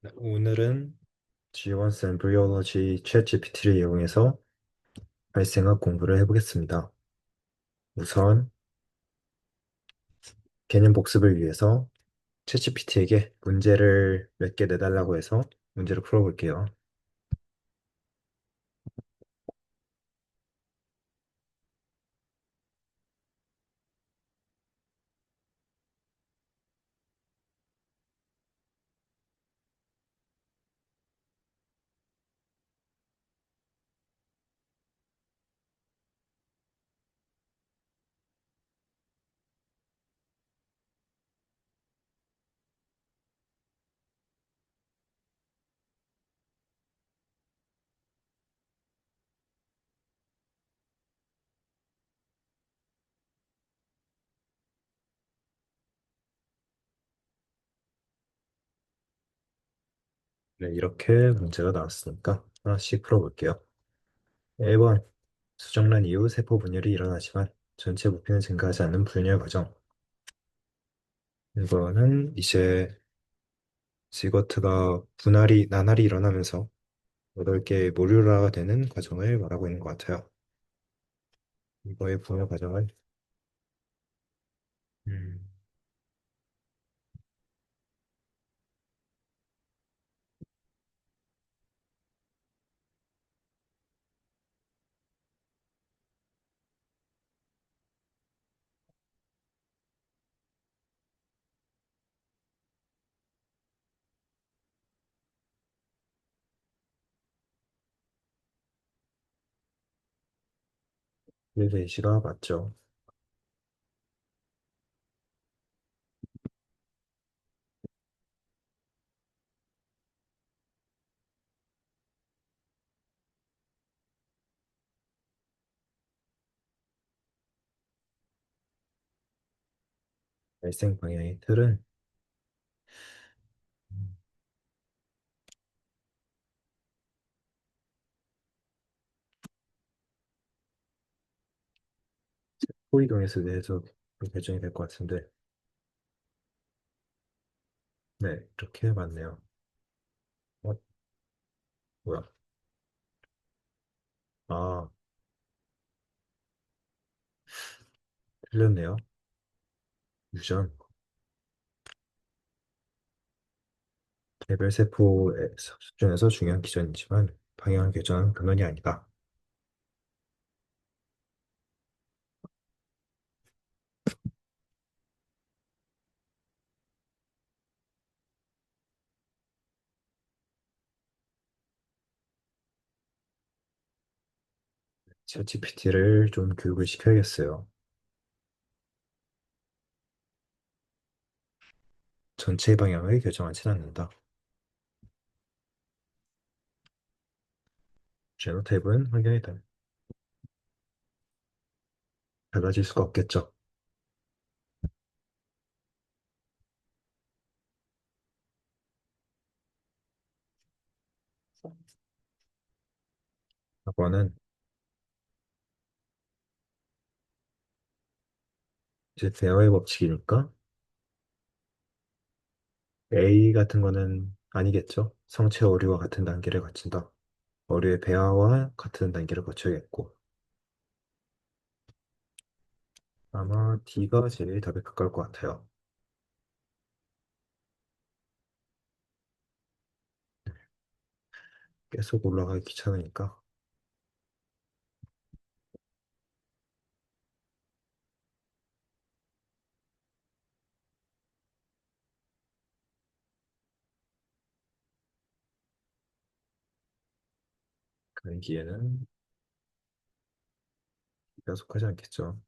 네, 오늘은 G1 embryology 챗GPT를 이용해서 발생학 공부를 해보겠습니다. 우선 개념 복습을 위해서 챗GPT에게 문제를 몇 개 내달라고 해서 문제를 풀어볼게요. 네, 이렇게 문제가 나왔으니까 하나씩 풀어볼게요. 1번, 수정란 이후 세포 분열이 일어나지만 전체 부피는 증가하지 않는 분열 과정. 이거는 이제 지거트가 나날이 일어나면서 8개의 모듈라가 되는 과정을 말하고 있는 것 같아요. 이거의 분열 과정을 음, 릴레이시가 맞죠. 발생 방향의 틀은 음, 호이동에서 대해서 결정이 될 것 같은데, 네, 이렇게 맞네요. 어, 뭐야? 아, 틀렸네요. 유전. 개별 세포의 수준에서 중요한 기전이지만 방향 교전은 근원이 아니다. 챗GPT를 좀 교육을 시켜야겠어요. 전체 방향을 결정하진 않는다. 제노타입은 환경에 따라 달라질 수가 없겠죠. 4번은 이제 대화의 법칙이니까 A 같은 거는 아니겠죠. 성체 오류와 같은 단계를 거친다. 오류의 배아와 같은 단계를 거쳐야겠고. 아마 D가 제일 답에 가까울 것 같아요. 계속 올라가기 귀찮으니까. 그기에는 D가 속하지 않겠죠.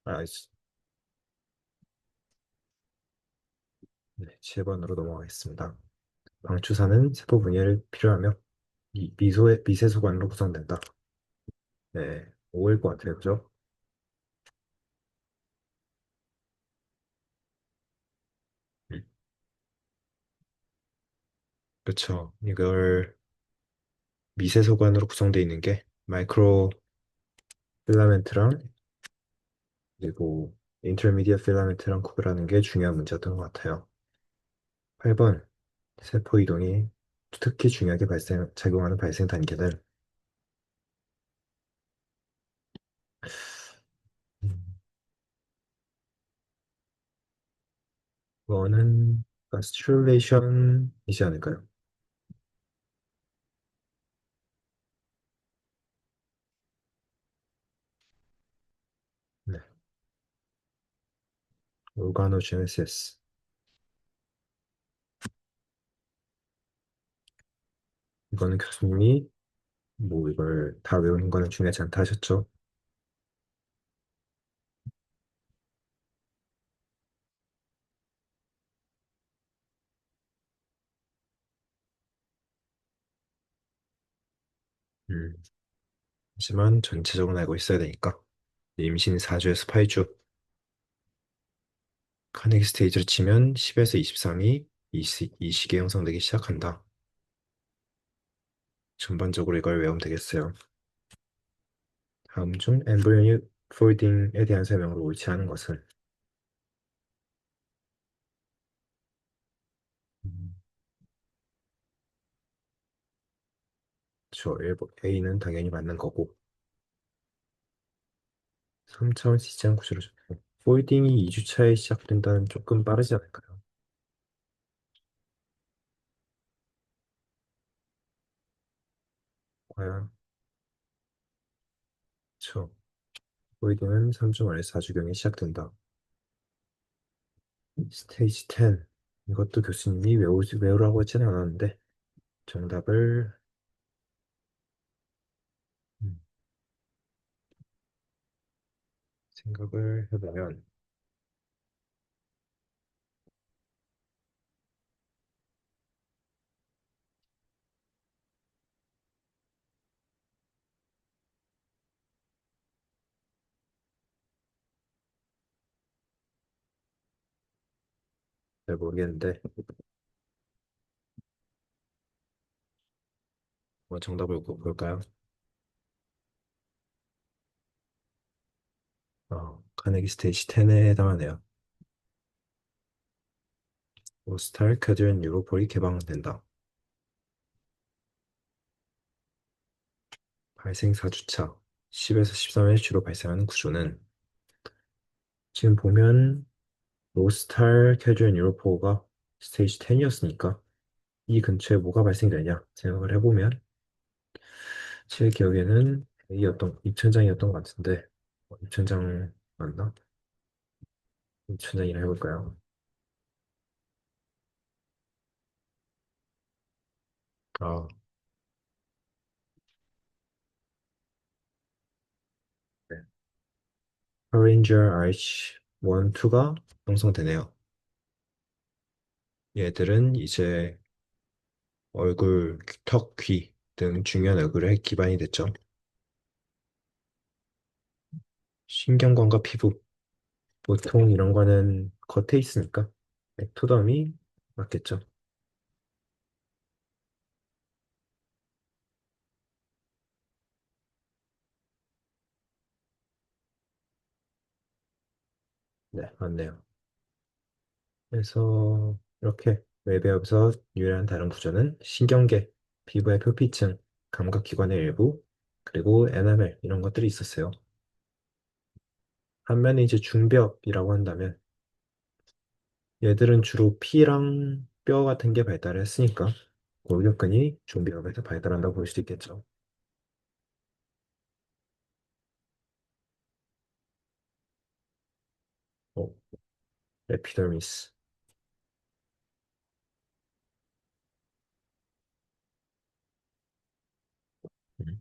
아, 네, 7번으로 넘어가겠습니다. 방추사는 세포 분해를 필요하며 미세소관으로 구성된다. 네, 5일 것 같아요. 그죠? 그렇죠. 이걸 미세소관으로 구성되어 있는 게 마이크로 필라멘트랑 그리고 인터미디어 필라멘트랑 구별하는 게 중요한 문제였던 것 같아요. 8번 세포 이동이 특히 중요하게 작용하는 발생 단계는 음, 이거는 가스트룰레이션이지 않을까요? 네, 오가노제네시스. 이거는 교수님이 뭐 이걸 다 외우는 거는 중요하지 않다 하셨죠? 음, 하지만 전체적으로 알고 있어야 되니까 임신 4주에서 8주 카네기 스테이지를 치면 10에서 23이 이 시기에 형성되기 시작한다. 전반적으로 이걸 외우면 되겠어요. 다음 중 엠브리오닉 폴딩에 대한 설명으로 옳지 않은 것은 음, 저 1번 A는 당연히 맞는 거고 3차원 시장 구조로 폴딩이 2주차에 시작된다는 조금 빠르지 않을까요? 과연 저 폴딩은 3주 만에 4주경에 시작된다. 스테이지 10 이것도 교수님이 외우라고 하진 않았는데 정답을 음, 생각을 해보면 잘 모르겠는데 뭐 정답을 볼까요? 카네기 스테이지 10에 해당하네요. 오스탈 쿼드런 유로폴이 개방된다. 발생 4주차 10에서 13일 주로 발생하는 구조는 지금 보면 로스탈 쿼드런 유로포가 스테이지 10이었으니까 이 근처에 뭐가 발생되냐 생각을 해보면 제 기억에는 A였던 입천장이었던 것 같은데 입천장 맞나? 입천장이라 해볼까요? 아, 네. Pharyngeal Arch 1, 2가 형성되네요. 얘들은 이제 얼굴, 턱, 귀 등 중요한 얼굴에 기반이 됐죠. 신경관과 피부, 보통 이런 거는 겉에 있으니까 엑토덤이 맞겠죠. 네, 맞네요. 그래서 이렇게 외부에서 유래한 다른 구조는 신경계, 피부의 표피층, 감각기관의 일부, 그리고 에나멜 이런 것들이 있었어요. 반면에 이제 중벽이라고 한다면 얘들은 주로 피랑 뼈 같은 게 발달했으니까 골격근이 중벽에서 발달한다고 볼 수도 있겠죠. 어, 에피더미스. 음.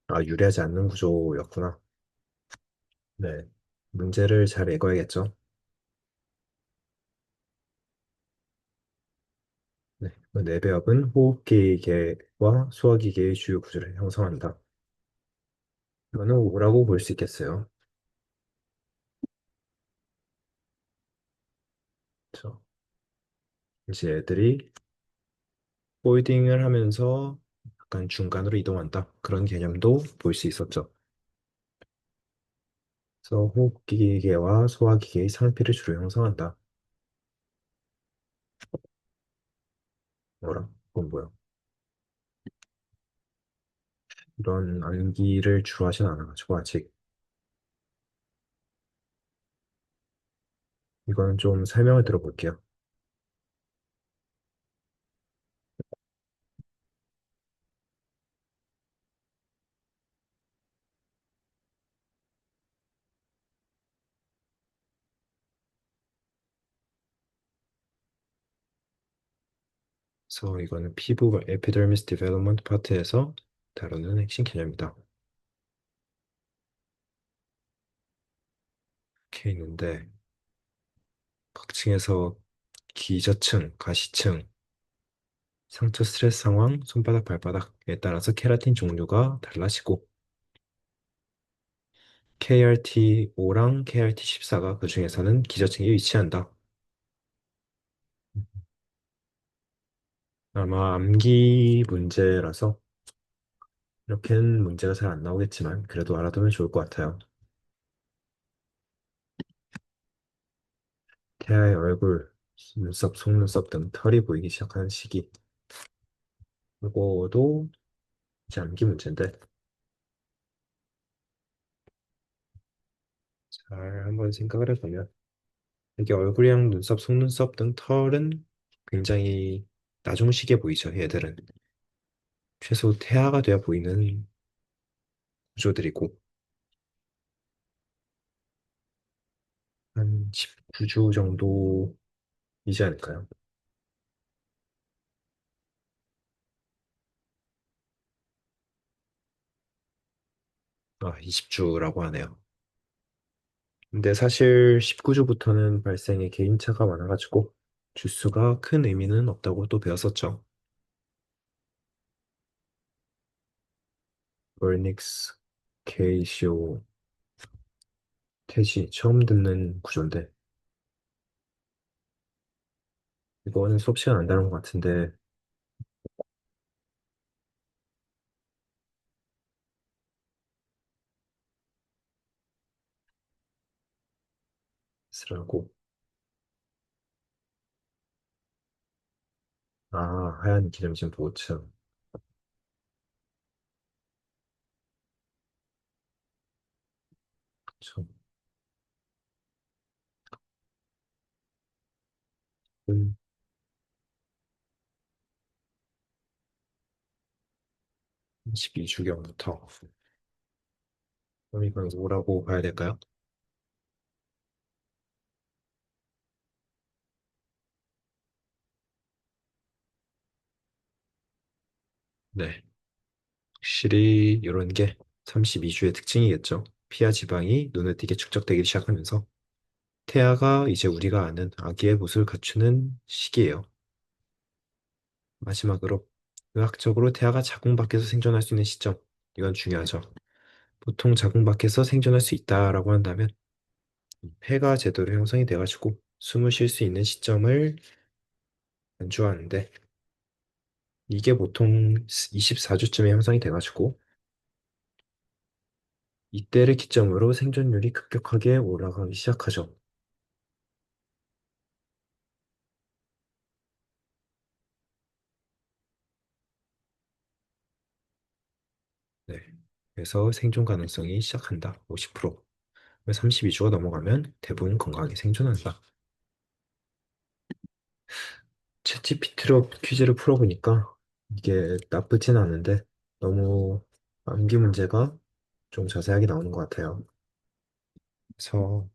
아, 유리하지 않는 구조였구나. 네. 문제를 잘 읽어야겠죠. 네. 뇌배업은 호흡기계와 소화기계의 주요 구조를 형성한다. 이거는 오라고 볼 수 있겠어요. 그렇죠. 이제 애들이 폴딩을 하면서 약간 중간으로 이동한다. 그런 개념도 볼 수 있었죠. 그래서 호흡기계와 소화기계의 상피를 주로 형성한다. 뭐라? 그건 뭐야? 이런 암기를 주로 하진 않아가지고 아직 이거는 좀 설명을 들어볼게요. 그래서 이거는 피부 에피더미스 디벨롭먼트 파트에서 다루는 핵심 개념이다. 이렇게 있는데 각 층에서 기저층, 가시층, 상처 스트레스 상황, 손바닥, 발바닥에 따라서 케라틴 종류가 달라지고 KRT5랑 KRT14가 그 중에서는 기저층에 위치한다. 아마 암기 문제라서 이렇게는 문제가 잘 안 나오겠지만 그래도 알아두면 좋을 것 같아요. 태아의 얼굴, 눈썹, 속눈썹 등 털이 보이기 시작하는 시기. 이거도 이제 암기 문제인데 잘 한번 생각을 해보면 이게 얼굴이랑 눈썹, 속눈썹 등 털은 굉장히 나중시게 보이죠, 얘들은. 최소 태아가 돼야 보이는 구조들이고 한 19주 정도이지 않을까요? 아, 20주라고 하네요. 근데 사실 19주부터는 발생의 개인차가 많아가지고 주수가 큰 의미는 없다고 또 배웠었죠. 월닉스, 케이시오, 태지 처음 듣는 구조인데 이거는 수업 시간 안 다룬 것 같은데 쓰라고. 아, 하얀 기름진 보호층. 그쵸. 12주경부터 그럼 이건 뭐라고 봐야 될까요? 네, 확실히 이런 게 32주의 특징이겠죠. 피하 지방이 눈에 띄게 축적되기 시작하면서 태아가 이제 우리가 아는 아기의 모습을 갖추는 시기예요. 마지막으로 의학적으로 태아가 자궁 밖에서 생존할 수 있는 시점. 이건 중요하죠. 보통 자궁 밖에서 생존할 수 있다라고 한다면 폐가 제대로 형성이 돼가지고 숨을 쉴 수 있는 시점을 안주하는데 이게 보통 24주쯤에 형성이 돼가지고 이때를 기점으로 생존율이 급격하게 올라가기 시작하죠. 네. 그래서 생존 가능성이 시작한다. 50%. 32주가 넘어가면 대부분 건강하게 생존한다. 챗GPT로 퀴즈를 풀어보니까 이게 나쁘진 않은데 너무 암기 문제가 좀 자세하게 나오는 것 같아요. 그래서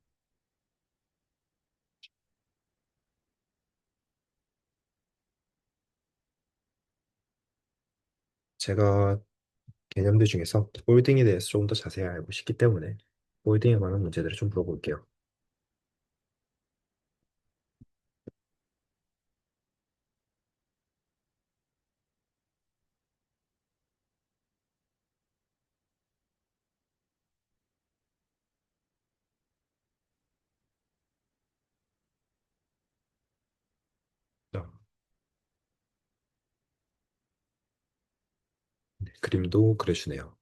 제가 개념들 중에서 홀딩에 대해서 조금 더 자세히 알고 싶기 때문에 홀딩에 관한 문제들을 좀 물어볼게요. 그림도 그려주네요.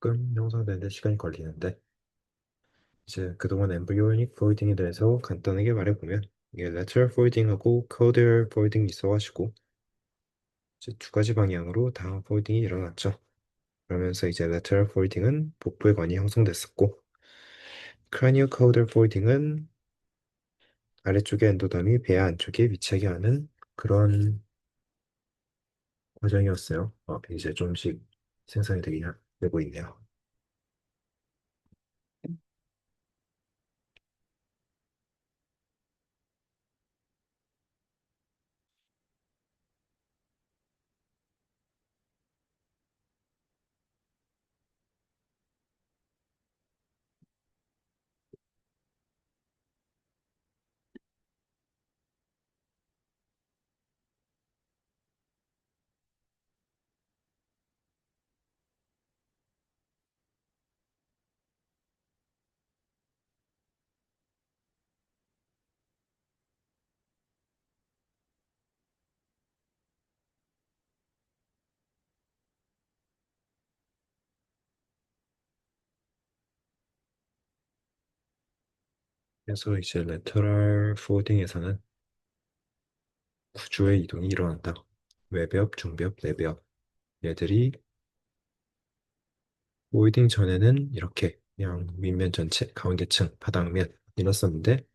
조금 형성되는데 시간이 걸리는데 이제 그동안 엠브리오닉 포이딩에 대해서 간단하게 말해보면 이게 lateral folding하고 caudal folding이 있어가지고 이제 두 가지 방향으로 다 폴딩이 일어났죠. 그러면서 이제 lateral folding은 복부의 관이 형성됐었고 craniocaudal folding은 아래쪽의 엔도덤이 배 안쪽에 위치하게 하는 그런 과정이었어요. 이제 좀씩 생성이 되고 있네요. 그래서 이제 lateral folding에서는 구조의 이동이 일어난다. 외벽, 중벽, 내벽. 얘들이 오이딩 전에는 이렇게 그냥 윗면 전체, 가운데층, 바닥면 이렇었는데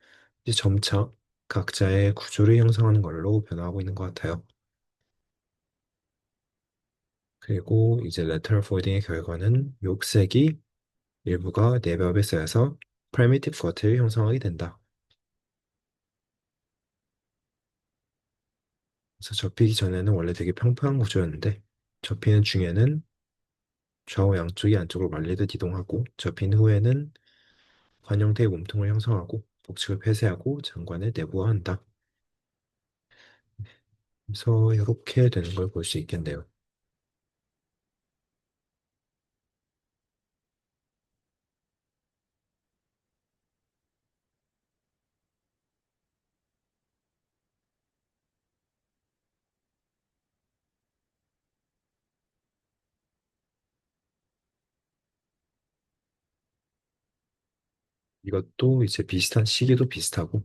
이제 점차 각자의 구조를 형성하는 걸로 변화하고 있는 것 같아요. 그리고 이제 lateral folding의 결과는 욕색이 일부가 내벽에 쌓여서 primitive gut를 형성하게 된다. 그래서 접히기 전에는 원래 되게 평평한 구조였는데 접히는 중에는 좌우 양쪽이 안쪽으로 말리듯 이동하고 접힌 후에는 관형태의 몸통을 형성하고 복층을 폐쇄하고 장관을 내부화한다. 그래서 이렇게 되는 걸 볼 수 있겠네요. 이것도 이제 비슷한 시기도 비슷하고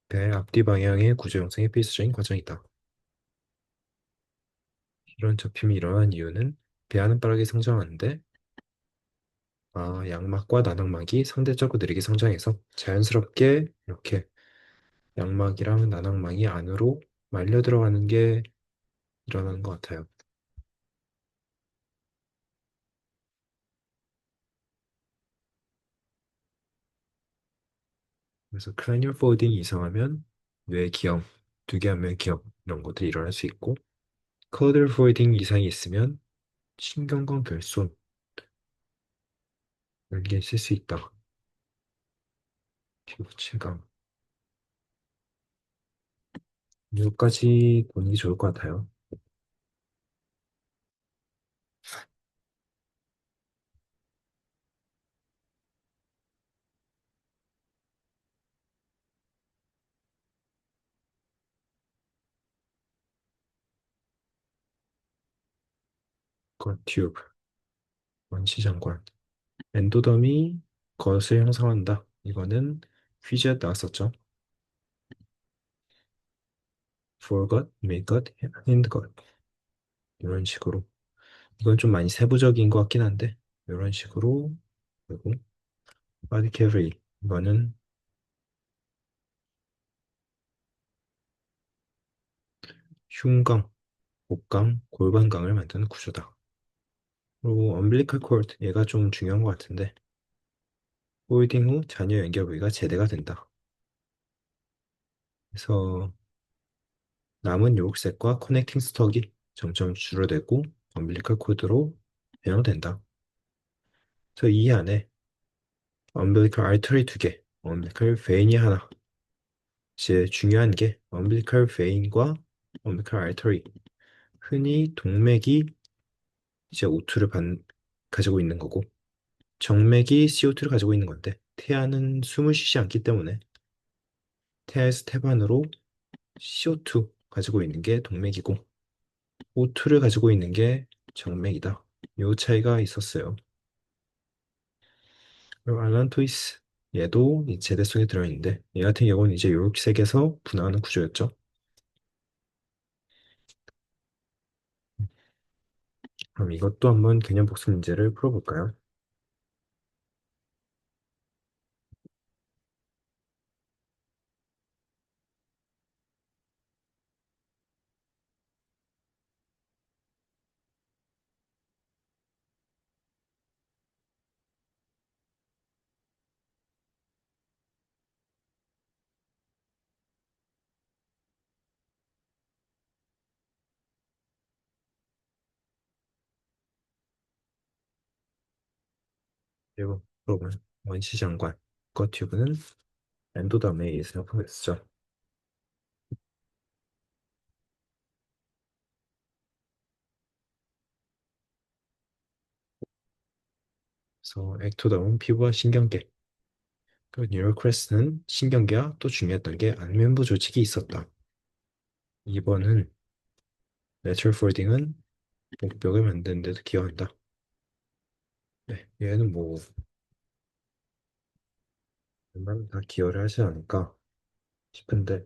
배 앞뒤 방향의 구조 형성의 필수적인 과정이다. 이런 접힘이 일어난 이유는 배하는 빠르게 성장하는데 양막과 나낙막이 상대적으로 느리게 성장해서 자연스럽게 이렇게 양막이랑 나낙막이 안으로 말려 들어가는 게 일어나는 것 같아요. 그래서 cranial folding이 이상하면 뇌기형, 두개안면 기형 이런 것들이 일어날 수 있고 caudal folding 이상이 있으면 신경관 결손 이런 게 있을 수 있다. 피부 질감 여기까지 보는 게 좋을 것 같아요. 건 튜브, 원시장관, 엔도덤이 겉을 형성한다. 이거는 퀴즈에 나왔었죠. foregut, midgut, hindgut 이런 식으로 이건 좀 많이 세부적인 것 같긴 한데 이런 식으로 그리고 body cavity 이거는 흉곽, 목강, 골반강을 만드는 구조다. 그리고 엄빌리컬 코드, 얘가 좀 중요한 것 같은데 폴딩 후 잔여 연결 부위가 제대가 된다. 그래서 남은 요격색과 커넥팅 스톡이 점점 줄어들고 엄빌리컬 코드로 변형된다. 그래서 이 안에 엄빌리컬 알터리 두 개, 엄빌리컬 베인이 하나. 이제 중요한 게 엄빌리컬 베인과 엄빌리컬 알터리. 흔히 동맥이 이제 O2를 가지고 있는 거고 정맥이 CO2를 가지고 있는 건데 태아는 숨을 쉬지 않기 때문에 태아에서 태반으로 CO2 가지고 있는 게 동맥이고 O2를 가지고 있는 게 정맥이다. 요 차이가 있었어요. 그리고 알란토이스 얘도 이 제대 속에 들어있는데 얘 같은 경우는 이제 요렇색에서 분화하는 구조였죠. 그럼 이것도 한번 개념 복습 문제를 풀어볼까요? 그리고 물어보면 원시장관 거튜브는 엔도덤에 의해서 형성됐죠. 그래서 엑토덤은 피부와 신경계 그리고 뉴로크레스는 신경계와 또 중요했던 게 안면부 조직이 있었다. 2번은 내추럴 폴딩은 목벽을 만드는 데도 기여한다. 네, 얘는 뭐 웬만하면 다 기여를 하지 않을까 싶은데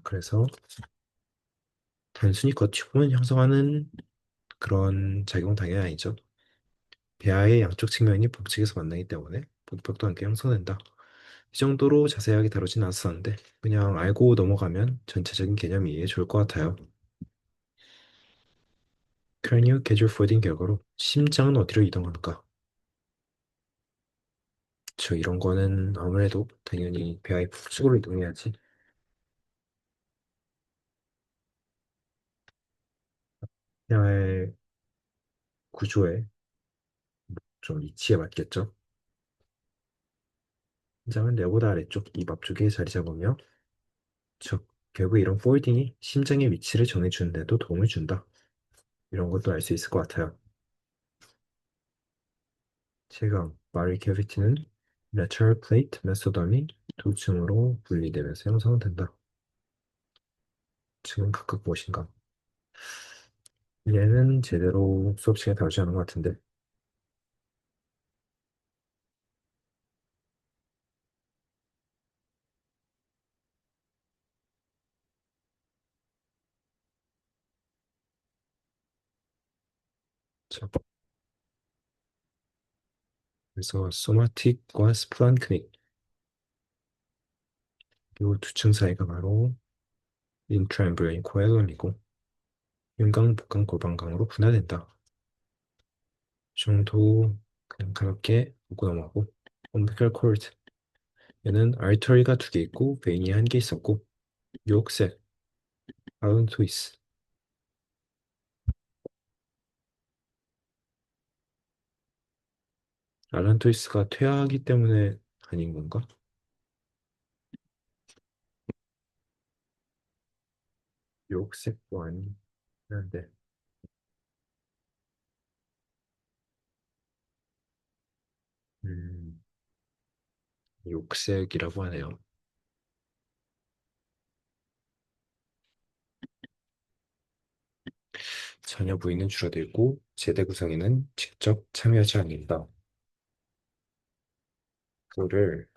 그래서 단순히 거치부만 형성하는 그런 작용 당연히 아니죠. 배아의 양쪽 측면이 복직에서 만나기 때문에 복벽도 함께 형성된다. 이 정도로 자세하게 다루진 않았었는데 그냥 알고 넘어가면 전체적인 개념이 이해 좋을 것 같아요. 크라니오 게줄 포딩 결과로 심장은 어디로 이동할까? 저 이런 거는 아무래도 당연히 배아의 북쪽으로 이동해야지. 배아의 구조에 좀 위치에 맞겠죠. 심장은 뇌보다 아래쪽 입 앞쪽에 자리 잡으며 즉 결국 이런 폴딩이 심장의 위치를 정해주는데도 도움을 준다. 이런 것도 알 수 있을 것 같아요. 제가 마리 캐비티는 lateral plate 메소덤이 두 층으로 분리되면서 형성된다. 지금 각각 무엇인가? 얘는 제대로 수업 시간에 다루지 않은 것 같은데. 자, 그래서 소마틱과 스플란크닉 이 두 층 사이가 바로 인트라엠브리온 코앨런이고 윤곽, 복강, 골반강으로 분할된다. 이 정도 그냥 가볍게 보고 넘어가고 엄비컬 코드 얘는 알터리가 두 개 있고 베인이 한 개 있었고 요흑색 아론토이스 아란토이스가 퇴화하기 때문에 아닌 건가? 요흑색도 아닌 한데 음, 욕색이라고 하네요. 자녀 부인은 줄어들고 제대 구성에는 직접 참여하지 않는다. 그거를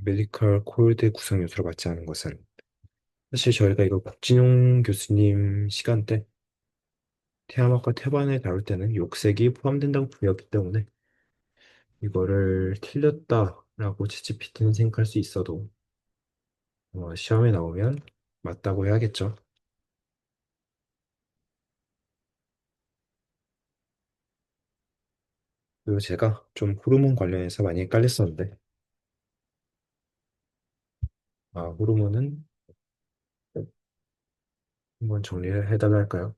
메디컬 콜드 구성 요소로 맞지 않은 것은 사실 저희가 이거 박진용 교수님 시간 때 태아막과 태반을 다룰 때는 욕색이 포함된다고 부였기 때문에 이거를 틀렸다라고 채찌피티는 생각할 수 있어도 시험에 나오면 맞다고 해야겠죠. 그리고 제가 좀 호르몬 관련해서 많이 헷갈렸었는데 호르몬은 한번 정리를 해달라 할까요?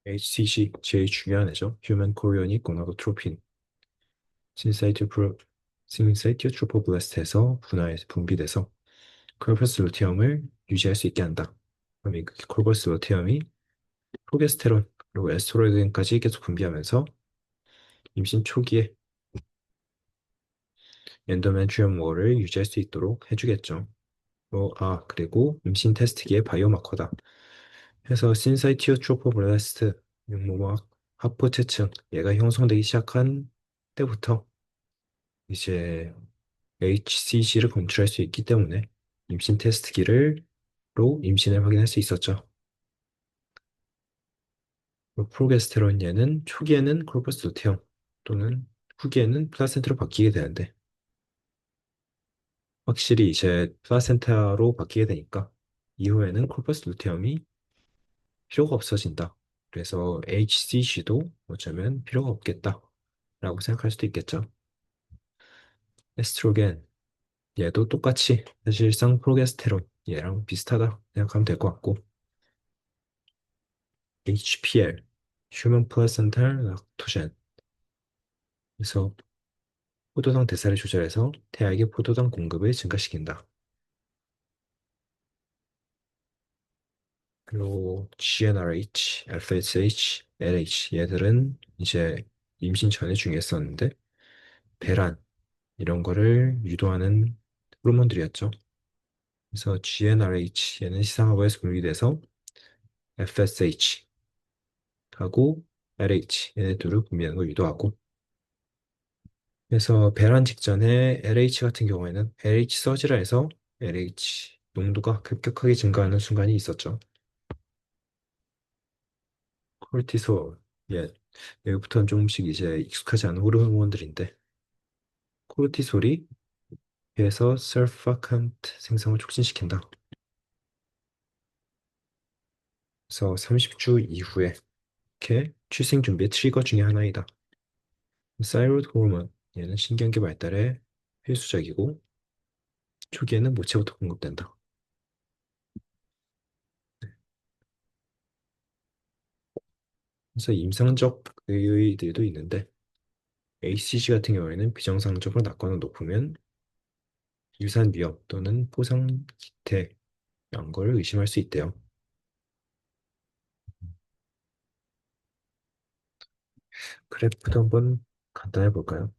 HCG 제일 중요한 애죠. 휴먼 코리오닉 고나도트로핀 신사이트 프로 신사이트 트로포블라스트에서 분비돼서 콜버스 루테움을 유지할 수 있게 한다. 그럼 이 콜버스 루테움이 프로게스테론 그리고 에스트로겐까지 계속 분비하면서 임신 초기에 엔도메트리움월을 유지할 수 있도록 해주겠죠. 그리고 임신 테스트기의 바이오마커다. 해서 신사이티오 트로포블라스트 육모막 합포체층 얘가 형성되기 시작한 때부터 이제 HCG를 검출할 수 있기 때문에 임신 테스트기를 로 임신을 확인할 수 있었죠. 프로게스테론 얘는 초기에는 콜포스 루테움 또는 후기에는 플라센타로 바뀌게 되는데 확실히 이제 플라센타로 바뀌게 되니까 이후에는 콜포스 루테움이 필요가 없어진다. 그래서 HCG도 어쩌면 필요가 없겠다라고 생각할 수도 있겠죠. 에스트로겐 얘도 똑같이 사실상 프로게스테론 얘랑 비슷하다 생각하면 될 것 같고 HPL 휴먼 플라센탈 락토젠 그래서 포도당 대사를 조절해서 태아에게 포도당 공급을 증가시킨다. 그리고 GnRH, FSH, LH 얘들은 이제 임신 전에 중요했었는데 배란 이런 거를 유도하는 호르몬들이었죠. 그래서 GnRH 얘는 시상하부에서 분비돼서 FSH 하고 LH 얘네 둘을 분비하는 걸 유도하고 그래서 배란 직전에 LH 같은 경우에는 LH 서지라 해서 LH 농도가 급격하게 증가하는 순간이 있었죠. 코르티솔, 예, 여기부터는 조금씩 이제 익숙하지 않은 호르몬들인데 코르티솔이 배에서 서파칸트 생성을 촉진시킨다. 그래서 30주 이후에 이렇게 출생 준비의 트리거 중에 하나이다. 사이로드 호르몬, 얘는 신경계 발달에 필수적이고 초기에는 모체부터 공급된다. 그래서 임상적 의의들도 있는데 ACG 같은 경우에는 비정상적으로 낮거나 높으면 유산 위험 또는 포상 기태 이런 걸 의심할 수 있대요. 그래프도 한번 간단해 볼까요?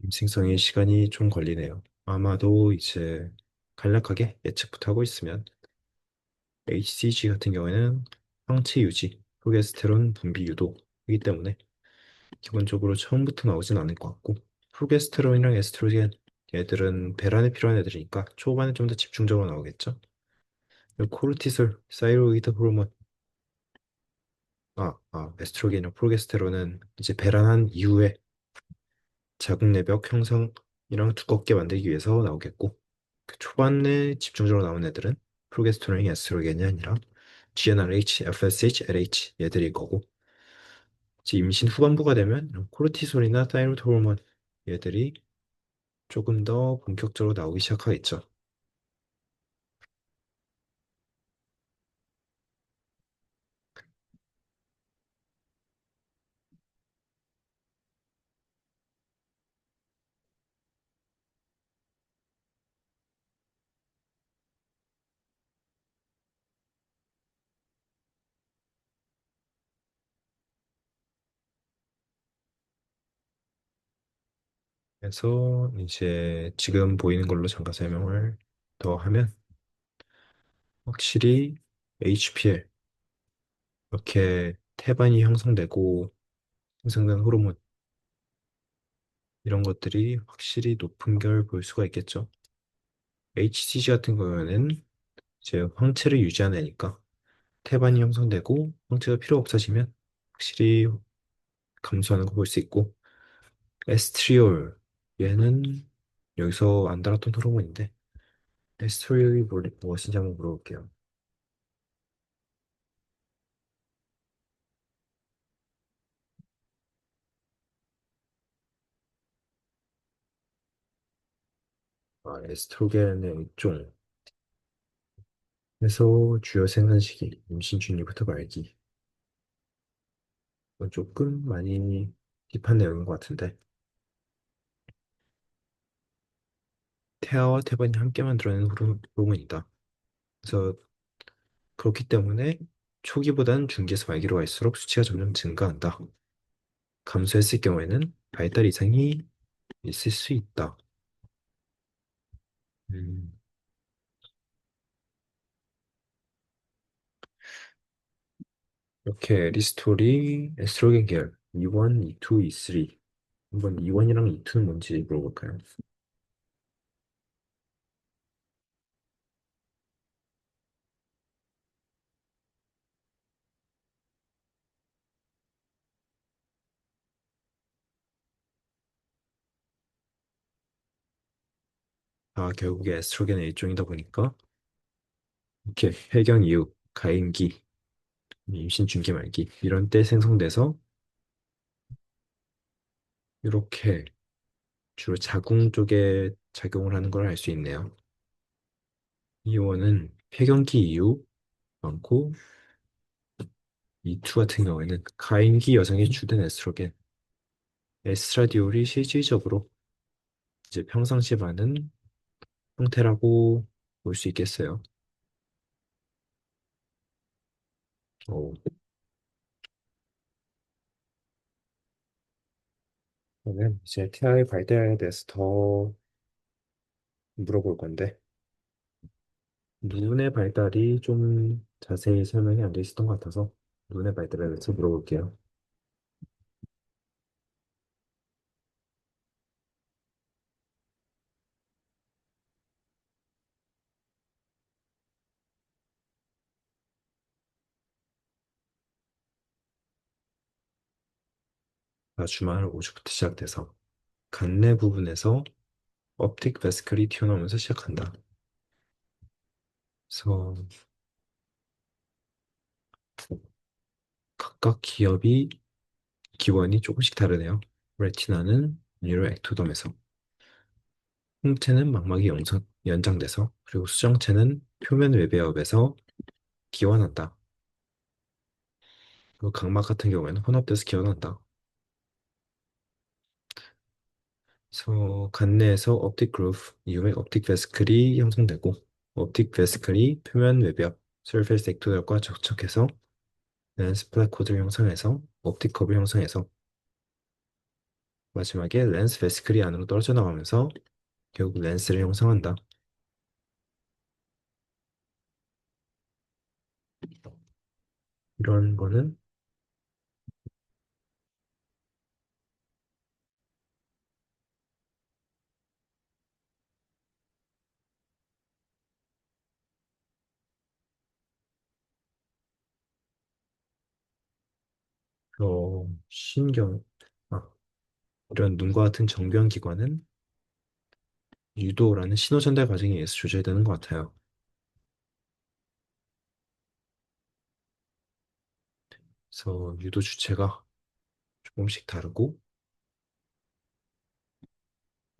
임승성의 시간이 좀 걸리네요. 아마도 이제 간략하게 예측부터 하고 있으면 HCG 같은 경우에는 항체 유지, 프로게스테론 분비 유도이기 때문에 기본적으로 처음부터 나오진 않을 것 같고 프로게스테론이랑 에스트로겐 얘들은 배란에 필요한 애들이니까 초반에 좀 더 집중적으로 나오겠죠. 그리고 코르티솔, 사이로이드 호르몬, 에스트로겐이랑 프로게스테론은 이제 배란한 이후에 자궁 내벽 형성이랑 두껍게 만들기 위해서 나오겠고, 그 초반에 집중적으로 나온 애들은 프로게스테론이 에스트로겐이 아니라 GnRH, FSH, LH 얘들일 거고, 이제 임신 후반부가 되면 이런 코르티솔이나 타이로이드 호르몬 얘들이 조금 더 본격적으로 나오기 시작하겠죠. 그래서 이제 지금 보이는 걸로 잠깐 설명을 더 하면 확실히 HPL 이렇게 태반이 형성되고 생성된 호르몬 이런 것들이 확실히 높은 결 볼 수가 있겠죠. HCG 같은 경우에는 이제 황체를 유지하는 애니까 태반이 형성되고 황체가 필요 없어지면 확실히 감소하는 거 볼 수 있고 에스트리올 얘는 여기서 안 달았던 호르몬인데 에스트리올이 무엇인지 한번 물어볼게요. 에스트로겐의 일종 에서 주요 생산 시기 임신 중기부터 말기 이건 조금 많이 딥한 내용인 것 같은데 태아와 태반이 함께 만들어내는 호르몬이다. 그래서 그렇기 때문에 초기보다는 중기에서 말기로 갈수록 수치가 점점 증가한다. 감소했을 경우에는 발달 이상이 있을 수 있다. 음, 이렇게 리스톨이 에스트로겐 계열 E1, E2, E3 한번 E1이랑 E2는 뭔지 물어볼까요? 결국에 에스트로겐의 일종이다 보니까 이렇게 폐경 이후 가임기, 임신 중기 말기 이런 때 생성돼서 이렇게 주로 자궁 쪽에 작용을 하는 걸 알 수 있네요. 이원은 폐경기 이후 많고 E2 같은 경우에는 가임기 여성의 주된 에스트로겐, 에스트라디올이 실질적으로 이제 평상시 많은 형태라고 볼 수 있겠어요. 어, 그러면 이제 태아의 발달에 대해서 더 물어볼 건데 눈의 발달이 좀 자세히 설명이 안 돼 있었던 것 같아서 눈의 발달에 대해서 물어볼게요. 주말 5주부터 시작돼서 간내 부분에서 업틱 베스클이 튀어나오면서 시작한다. 그래서 각각 기원이 조금씩 다르네요. 레티나는 뉴로액토덤에서, 홍채는 망막이 연장돼서, 그리고 수정체는 표면 외배엽에서 기원한다. 그리고 각막 같은 경우에는 혼합돼서 기원한다. 그래서 간내에서 옵틱 그루브 이후에 옵틱 베스클이 형성되고, 옵틱 베스클이 표면 외벽 surface ectoder과 접촉해서 렌스 플래코드를 형성해서 옵틱 컵을 형성해서 마지막에 렌스 베스클이 안으로 떨어져 나가면서 결국 렌스를 형성한다. 이런 거는 신경, 아, 이런 눈과 같은 정교한 기관은 유도라는 신호 전달 과정에 의해서 조절되는 것 같아요. 그래서 유도 주체가 조금씩 다르고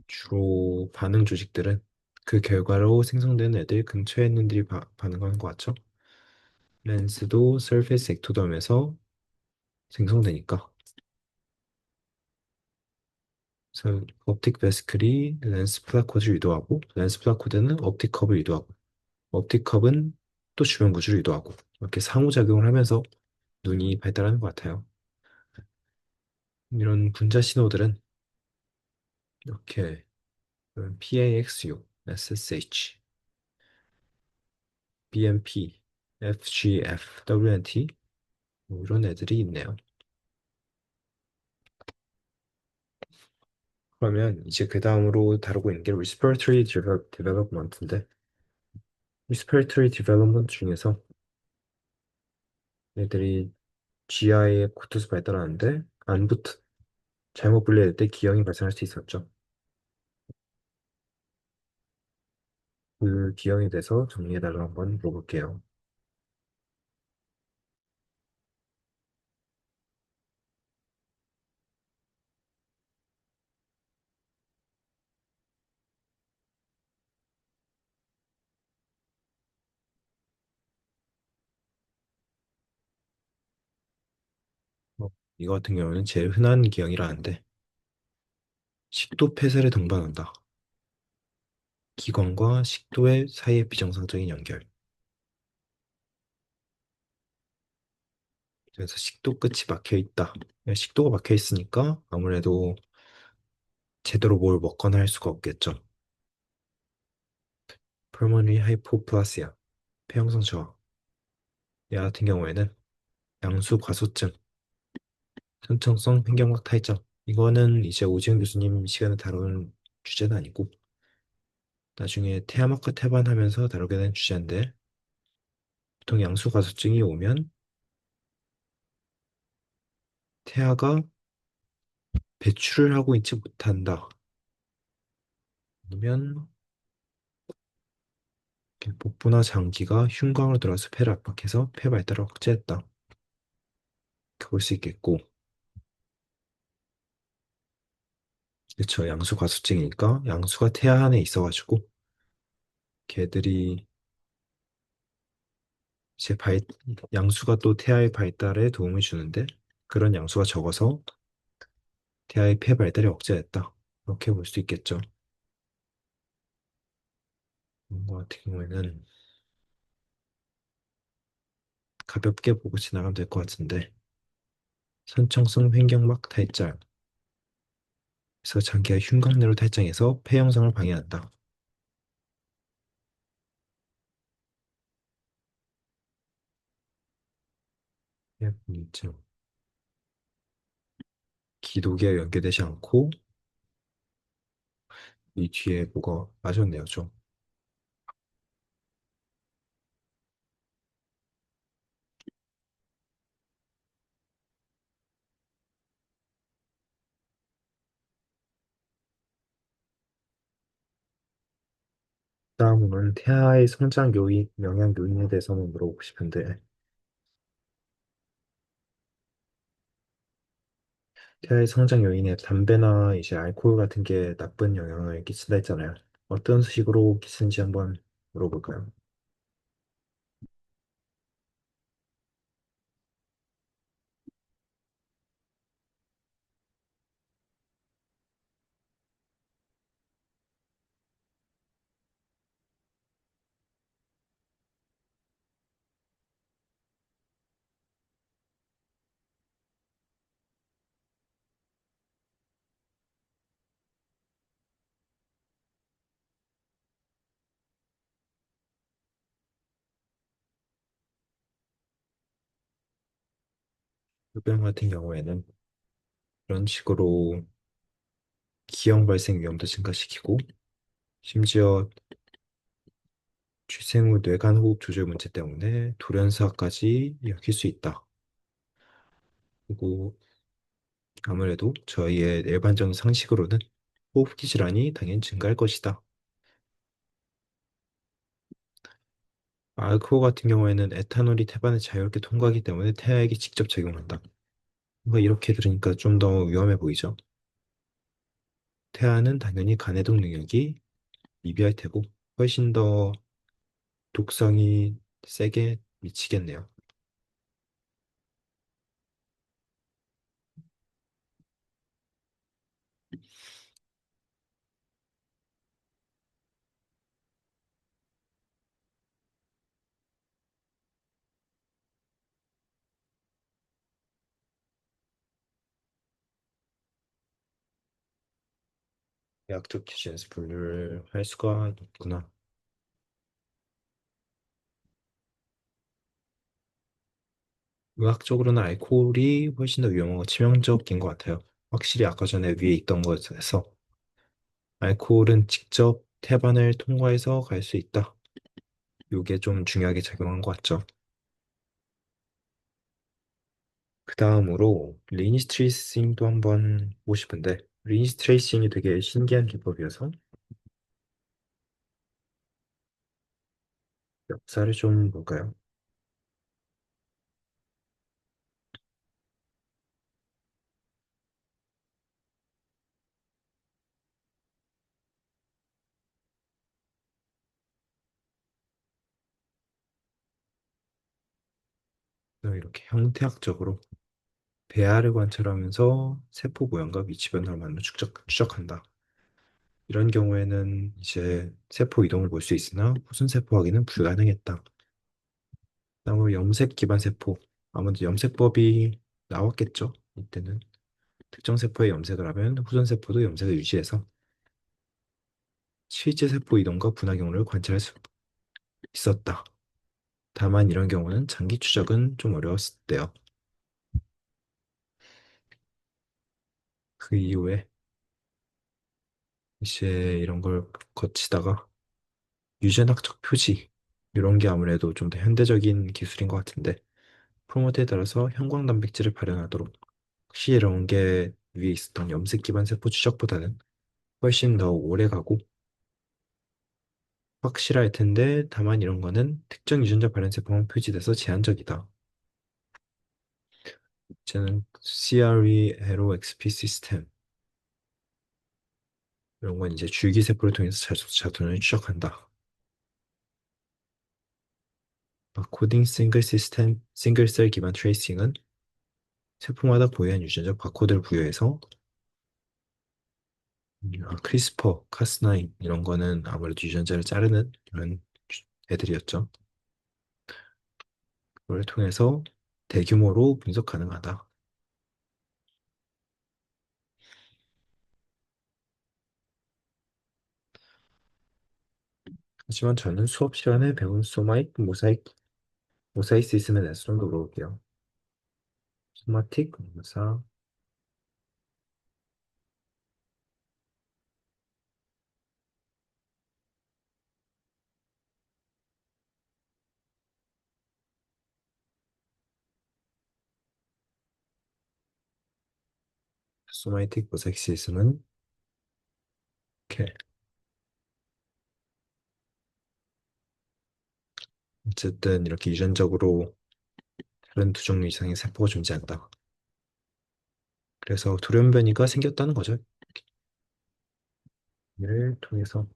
주로 반응 조직들은 그 결과로 생성된 애들 근처에 있는 들이 반응하는 것 같죠? 렌스도 서페이스 액토덤에서 생성되니까. 그래서 옵틱 베스클이 렌스 플라코드를 유도하고 렌스 플라코드는 옵틱 컵을 유도하고 옵틱 컵은 또 주변 구조를 유도하고 이렇게 상호작용을 하면서 눈이 발달하는 것 같아요. 이런 분자 신호들은 이렇게 PAXU, SSH, BMP, FGF, WNT 뭐 이런 애들이 있네요. 그러면 이제 그 다음으로 다루고 있는 게 Respiratory Development인데 Respiratory Development 중에서 애들이 GI에 구토스 발달하는데 안부터 잘못 분리될 때 기형이 발생할 수 있었죠. 그 기형에 대해서 정리해달라고 한번 물어볼게요. 이거 같은 경우는 제일 흔한 기형이라는데 식도 폐쇄를 동반한다. 기관과 식도의 사이의 비정상적인 연결. 그래서 식도 끝이 막혀 있다. 식도가 막혀 있으니까 아무래도 제대로 뭘 먹거나 할 수가 없겠죠. pulmonary hypoplasia, 폐영성 저하. 얘 같은 경우에는 양수 과소증, 선천성 횡격막 탈장. 이거는 이제 오지은 교수님 시간에 다룬 주제는 아니고 나중에 태아마카 태반하면서 다루게 된 주제인데 보통 양수 과소증이 오면 태아가 배출을 하고 있지 못한다. 아니면 복부나 장기가 흉곽으로 들어와서 폐를 압박해서 폐 발달을 억제했다. 그럴 수 있겠고, 그렇죠. 양수 과수증이니까 양수가 태아 안에 있어가지고 걔들이 이제 양수가 또 태아의 발달에 도움을 주는데 그런 양수가 적어서 태아의 폐 발달이 억제됐다. 이렇게 볼 수 있겠죠. 이런 거 같은 경우에는 가볍게 보고 지나가면 될 것 같은데 선청성 횡격막 탈장. 그래서 장기가 흉곽 내로 탈장해서 폐 형성을 방해한다. 문제 기도기와 연계되지 않고 이 뒤에 뭐가 빠졌네요, 좀. 다음으로는 태아의 성장 요인, 영양 요인에 대해서는 물어보고 싶은데, 태아의 성장 요인에 담배나 이제 알코올 같은 게 나쁜 영향을 끼친다 했잖아요. 어떤 식으로 끼치는지 한번 물어볼까요? 흡연 같은 경우에는 이런 식으로 기형 발생 위험도 증가시키고, 심지어 출생 후 뇌간 호흡 조절 문제 때문에 돌연사까지 일으킬 수 있다. 그리고 아무래도 저희의 일반적인 상식으로는 호흡기 질환이 당연히 증가할 것이다. 알코올 같은 경우에는 에탄올이 태반에 자유롭게 통과하기 때문에 태아에게 직접 적용한다. 뭔가 이렇게 들으니까 좀 더 위험해 보이죠? 태아는 당연히 간해독 능력이 미비할 테고 훨씬 더 독성이 세게 미치겠네요. 약적 기준에서 분류를 할 수가 있구나. 의학적으로는 알코올이 훨씬 더 위험하고 치명적인 것 같아요. 확실히 아까 전에 위에 있던 것에서 알코올은 직접 태반을 통과해서 갈 수 있다. 이게 좀 중요하게 작용한 것 같죠. 그 다음으로 리니지 트레이싱도 한번 보고 싶은데 리니지 트레이싱이 되게 신기한 기법이어서 역사를 좀 볼까요? 이렇게 형태학적으로 배아를 관찰하면서 세포 모양과 위치 변화를 만나 추적한다. 이런 경우에는 이제 세포 이동을 볼 수 있으나 후순 세포 확인은 불가능했다. 다음으로 염색 기반 세포. 아무래도 염색법이 나왔겠죠. 이때는 특정 세포에 염색을 하면 후순 세포도 염색을 유지해서 실제 세포 이동과 분화 경로를 관찰할 수 있었다. 다만 이런 경우는 장기 추적은 좀 어려웠을 때요. 그 이후에 이제 이런 걸 거치다가 유전학적 표시 이런 게 아무래도 좀 더 현대적인 기술인 것 같은데 프로모트에 따라서 형광 단백질을 발현하도록 혹시 이런 게 위에 있었던 염색 기반 세포 추적보다는 훨씬 더 오래 가고 확실할 텐데 다만 이런 거는 특정 유전자 발현 세포만 표시돼서 제한적이다. 저는 CRE LOXP 시스템 이런 건 이제 줄기세포를 통해서 자손을 추적한다. 바코딩 싱글 시스템 싱글셀 기반 트레이싱은 세포마다 고유한 유전자 바코드를 부여해서 크리스퍼, 카스9 이런 거는 아무래도 유전자를 자르는 이런 애들이었죠. 그걸 통해서 대규모로 분석 가능하다. 하지만 저는 수업 시간에 배운 모사이시즘에 대해서 좀 더 물어볼게요. 소마틱, 모사, 소마이틱 모사이시즘은 이렇게 어쨌든 이렇게 유전적으로 다른 두 종류 이상의 세포가 존재한다. 그래서 돌연변이가 생겼다는 거죠. 이를 통해서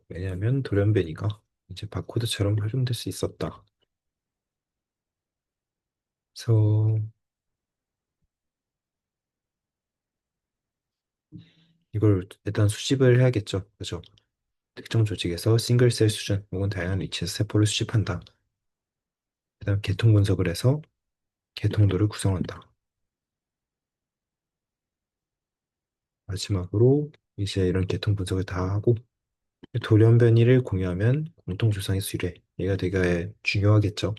왜냐하면 돌연변이가 이제 바코드처럼 활용될 수 있었다. 그래서 이걸 일단 수집을 해야겠죠. 그죠? 특정 조직에서 싱글셀 수준 혹은 다양한 위치에서 세포를 수집한다. 그다음 계통 분석을 해서 계통도를 구성한다. 마지막으로 이제 이런 계통 분석을 다 하고 돌연 변이를 공유하면 공통 조상의 수례 얘가 되게 중요하겠죠.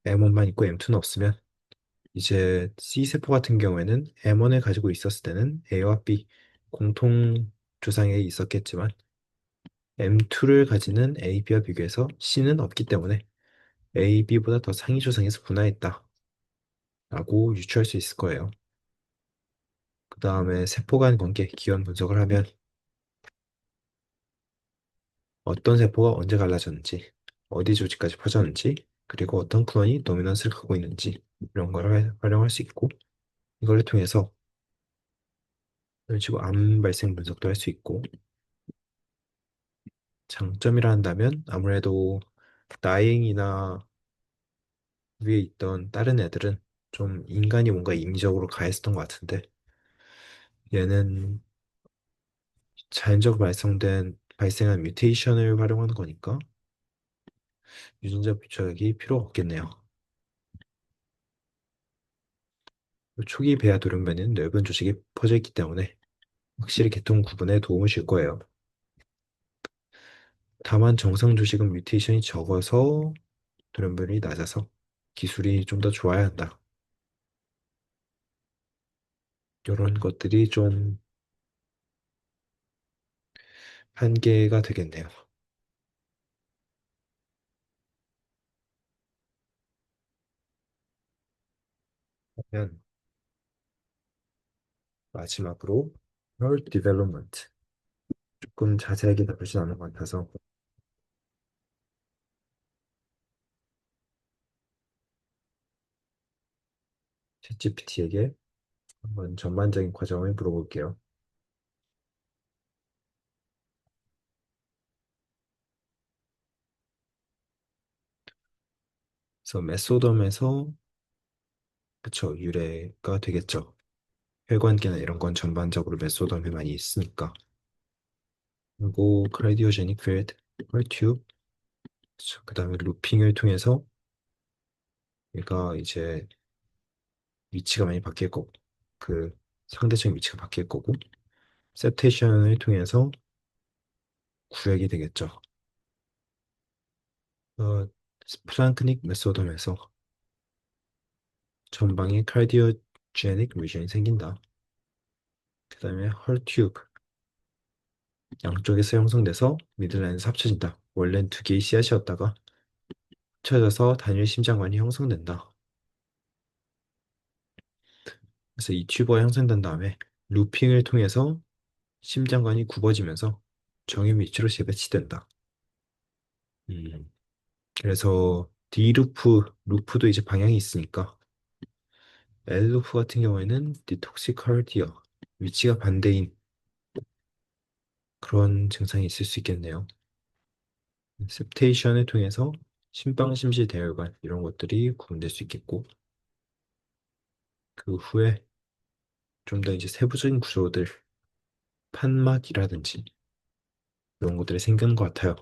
M1만 있고 M2는 없으면 이제 C세포 같은 경우에는 M1을 가지고 있었을 때는 A와 B 공통 조상에 있었겠지만 M2를 가지는 A, B와 비교해서 C는 없기 때문에 A, B보다 더 상위 조상에서 분화했다라고 유추할 수 있을 거예요. 그 다음에 세포 간 관계 기원 분석을 하면 어떤 세포가 언제 갈라졌는지, 어디 조직까지 퍼졌는지, 그리고 어떤 클론이 도미넌스를 갖고 있는지 이런 걸 활용할 수 있고 이걸 통해서 이런 식으로 암 발생 분석도 할 수 있고 장점이라 한다면 아무래도 나행이나 위에 있던 다른 애들은 좀 인간이 뭔가 인위적으로 가했었던 것 같은데 얘는 자연적으로 발생한 뮤테이션을 활용하는 거니까 유전자 부착이 필요 없겠네요. 초기 배아 돌연변이는 넓은 조직에 퍼져 있기 때문에 확실히 계통 구분에 도움을 줄 거예요. 다만 정상 조직은 뮤테이션이 적어서 돌연변이 낮아서 기술이 좀 더 좋아야 한다. 이런 것들이 좀 한계가 되겠네요. 그러면 마지막으로 Neural Development 조금 자세하게 다루진 않은 것 같아서 챗GPT에게 한번 전반적인 과정을 물어볼게요. 그래서 메소덤에서 그쵸 유래가 되겠죠. 혈관계나 이런 건 전반적으로 메소덤에 많이 있으니까. 그리고 크라이오제닉 필드, 펄튜브, 그다음에 루핑을 통해서 얘가 이제 위치가 많이 바뀔 거고 그 상대적인 위치가 바뀔 거고 세테이션을 통해서 구획이 되겠죠. 어, 플랑크닉 메소덤에서 전방에 카디오제닉 리전이 생긴다. 그다음에 헐튜브 양쪽에서 형성돼서 미들라인에서 합쳐진다. 원래는 두 개의 씨앗이었다가 합쳐져서 단일 심장관이 형성된다. 그래서 이 튜버가 형성된 다음에 루핑을 통해서 심장관이 굽어지면서 정형 위치로 재배치된다. 음, 그래서 루프도 이제 방향이 있으니까 L루프 같은 경우에는 디톡시카르디아 위치가 반대인 그런 증상이 있을 수 있겠네요. 셉테이션을 통해서 심방심지 대혈관 이런 것들이 구분될 수 있겠고 그 후에 좀 더 이제 세부적인 구조들 판막이라든지 이런 것들이 생기는 것 같아요.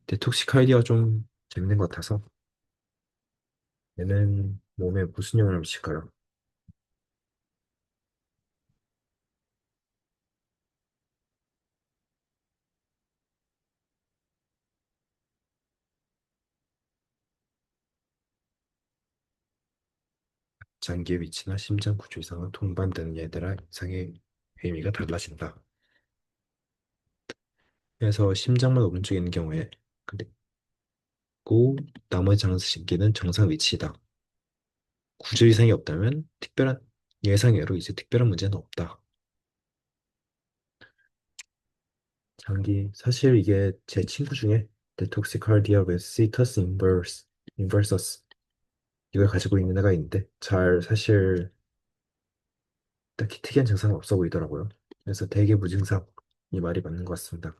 데톡시카이디가 좀 재밌는 것 같아서 얘는 몸에 무슨 영향을 미칠까요? 장기의 위치나 심장 구조 이상은 동반되는 얘들아 이상의 의미가 달라진다. 그래서 심장만 오른쪽에 있는 경우에 그리고 나머지 장기는 정상 위치이다. 구조 이상이 없다면 특별한 예상외로 이제 특별한 문제는 없다. 장기 사실 이게 제 친구 중에 데톡시카르디아 with situs inversus 이걸 가지고 있는 애가 있는데 잘 사실 딱히 특이한 증상은 없어 보이더라고요. 그래서 대개 무증상 이 말이 맞는 것 같습니다.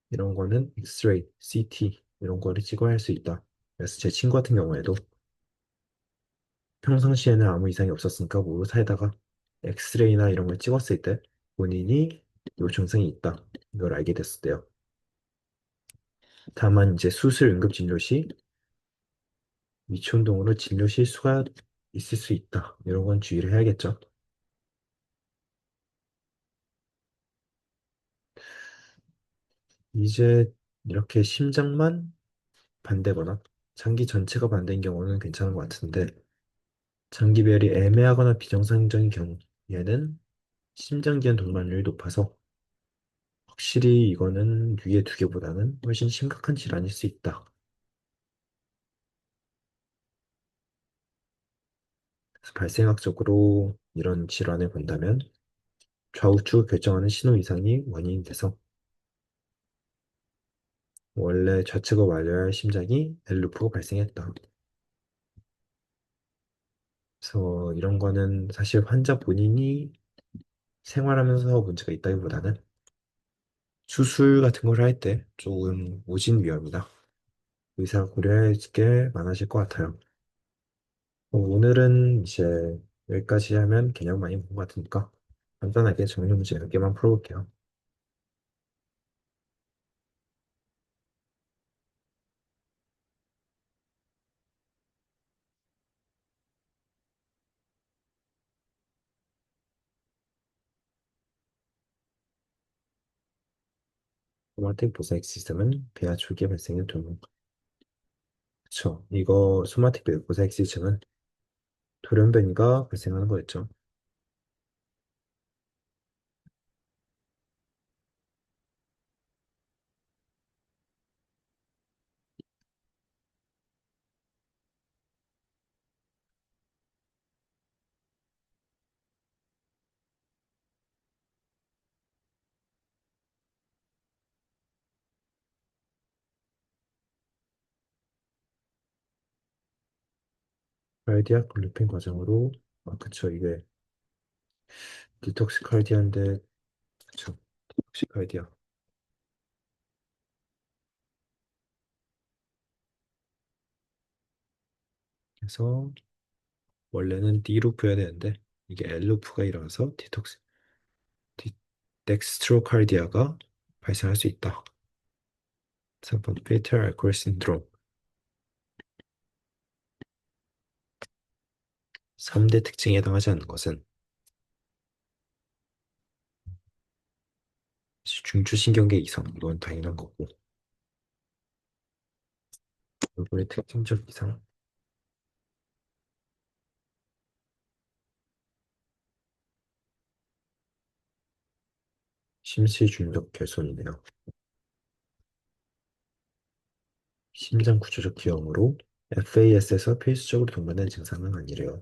이런 거는 엑스레이, CT 이런 거를 찍어야 할 수 있다. 그래서 제 친구 같은 경우에도 평상시에는 아무 이상이 없었으니까 모르사에다가 엑스레이나 이런 걸 찍었을 때 본인이 요 증상이 있다. 이걸 알게 됐었대요. 다만 이제 수술 응급 진료 시 위치운동으로 진료 실수가 있을 수 있다. 이런 건 주의를 해야겠죠. 이제 이렇게 심장만 반대거나 장기 전체가 반대인 경우는 괜찮은 것 같은데 장기별이 애매하거나 비정상적인 경우에는 심장기한 동반율이 높아서 확실히 이거는 위에 두 개보다는 훨씬 심각한 질환일 수 있다. 그래서 발생학적으로 이런 질환을 본다면 좌우측을 결정하는 신호 이상이 원인이 돼서 원래 좌측을 완료할 심장이 엘루프가 발생했다. 그래서 이런 거는 사실 환자 본인이 생활하면서 문제가 있다기보다는 수술 같은 걸 할 때 조금 오진 위험이다. 의사가 고려할 게 많아질 것 같아요. 오늘은 이제 여기까지 하면 개념 많이 본 것 같으니까 간단하게 정리 문제 몇 개만 풀어볼게요. 소마틱 모사익 시스템은 배아 초기에 발생의 돌연. 그쵸. 이거 소마틱 모사익 시스템은 돌연변이가 발생하는 거였죠. 카르디악 글루핀 과정으로 그쵸. 이게 디톡시카르디아인데 그쵸. 디톡시카르디아. 그래서 원래는 D루프여야 되는데 이게 L루프가 일어나서 덱스트로카르디아가 발생할 수 있다. 3번 페이탈 알코올 신드롬. 3대 특징에 해당하지 않는 것은 중추신경계 이상, 이건 당연한 거고 얼굴의 특징적 이상, 심실중력 결손이네요. 심장 구조적 기형으로 FAS에서 필수적으로 동반된 증상은 아니래요.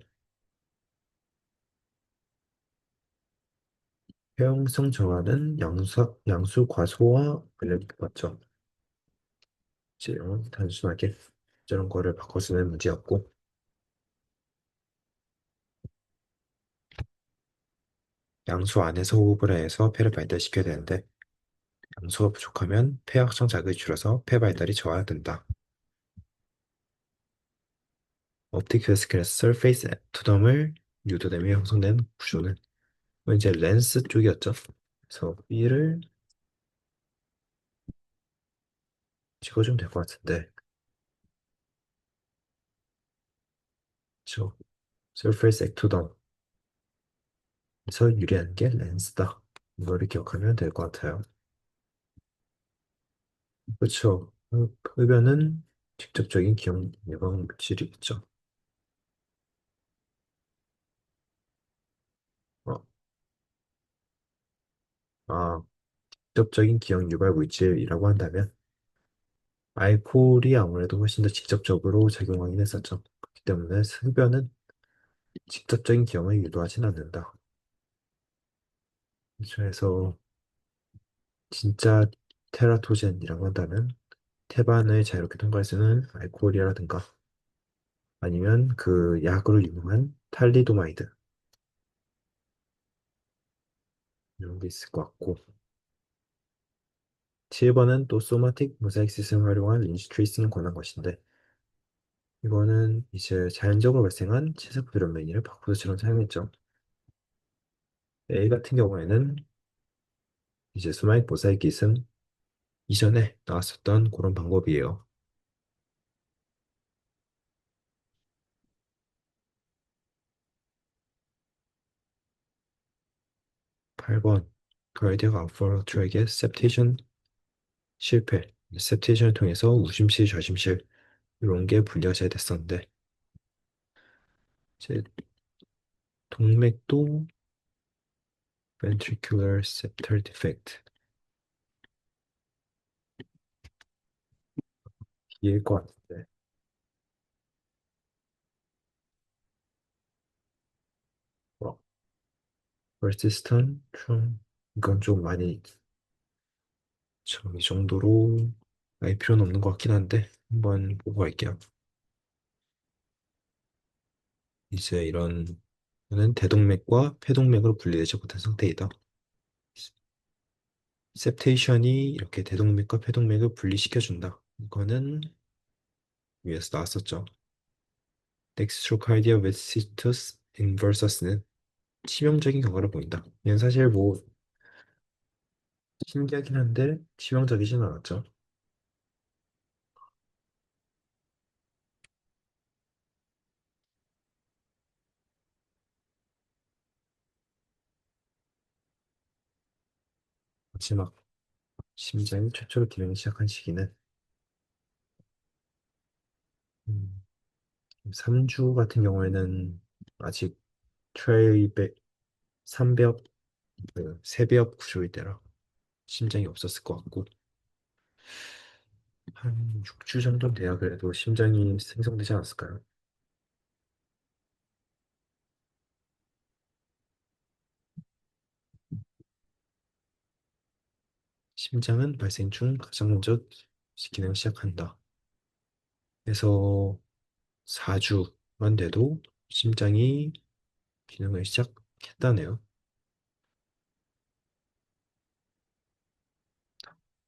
효용성 저하는 양수 과소와 관련이 맞죠. 이제 단순하게 저런 거를 바꿔쓰는 문제였고 양수 안에서 호흡을 해서 폐를 발달시켜야 되는데 양수가 부족하면 폐 확장 자극이 줄어서 폐 발달이 저하된다. 옵틱 베스킬에서 서페이스 투덤을 유도되며 형성된 구조는 이제 렌스 쪽이었죠. 그래서 B를 찍어주면 될 것 같은데 저 서페이스 액투덤에서 유리한 게 렌스다. 이거를 기억하면 될 것 같아요. 그렇죠. 흡연은 직접적인 기억 예방 물질이겠죠. 어, 아, 직접적인 기억 유발 물질이라고 한다면 알코올이 아무래도 훨씬 더 직접적으로 작용하긴 했었죠. 그렇기 때문에 흡연은 직접적인 기억을 유도하진 않는다. 그래서 진짜 테라토젠이라고 한다면 태반을 자유롭게 통과할 수 있는 알코올이라든가 아니면 그 약으로 유명한 탈리도마이드 이런 게 있을 것 같고 7번은 또 소마틱 모사익 시스템을 활용한 린지 트레이싱을 권한 것인데 이거는 이제 자연적으로 발생한 채색 불연변이를 바코드처럼 사용했죠. A 같은 경우에는 이제 소마틱 모사익 기슨 이전에 나왔었던 그런 방법이에요. 8번 가이디가 아포로트에게 셉테이션 실패, 세테이션을 통해서 우심실, 좌심실 이런 게 분리가 잘 됐었는데 이제 동맥도 ventricular septal defect 이일 것 같은데 뭐, persistent, true 이건 좀 많이 이 정도로 알 필요는 없는 것 같긴 한데 한번 보고 갈게요. 이제 이런 는 대동맥과 폐동맥으로 분리되지 못한 상태이다. septation이 이렇게 대동맥과 폐동맥을 분리시켜준다. 이거는 위에서 나왔었죠. dextrocardia with situs inversus는 치명적인 경과를 보인다. 이건 사실 뭐 신기하긴 한데 치명적이진 않았죠. 마지막 심장이 최초로 기능이 시작한 시기는 3주 같은 경우에는 아직 트레이백 3배업, 세배업 구조일 때라 심장이 없었을 것 같고 한 6주 정도 돼야 그래도 심장이 생성되지 않았을까요? 심장은 발생 중 가장 먼저 기능을 시작한다. 그래서 4주만 돼도 심장이 기능을 시작했다네요.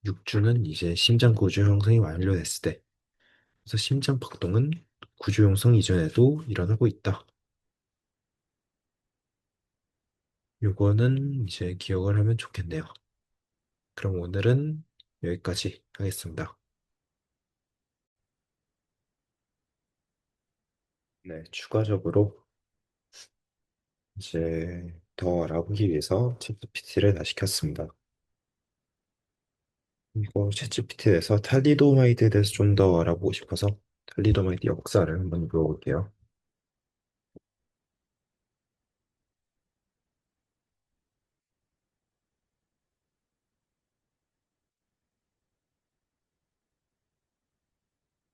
6주는 이제 심장 구조 형성이 완료됐을 때, 그래서 심장 박동은 구조 형성 이전에도 일어나고 있다. 요거는 이제 기억을 하면 좋겠네요. 그럼 오늘은 여기까지 하겠습니다. 네, 추가적으로 이제 더 알아보기 위해서 챗GPT를 다시 켰습니다. 이거 챗GPT에서 탈리도마이드에 대해서 좀 더 알아보고 싶어서 탈리도마이드 역사를 한번 물어볼게요.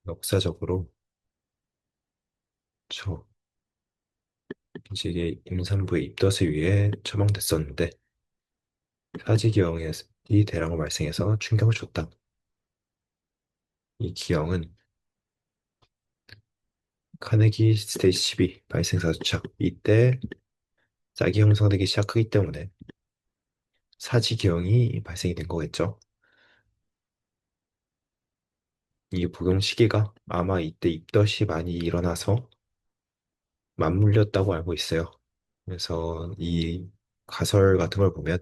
역사적으로 저 이제 이게 임산부의 입덧에 의해 처방됐었는데 사지기형이 대량으로 발생해서 충격을 줬다. 이 기형은 카네기 스테이지 12 발생사 수착 이때 짝이 형성되기 시작하기 때문에 사지기형이 발생이 된 거겠죠. 이 복용 시기가 아마 이때 입덧이 많이 일어나서 맞물렸다고 알고 있어요. 그래서 이 가설 같은 걸 보면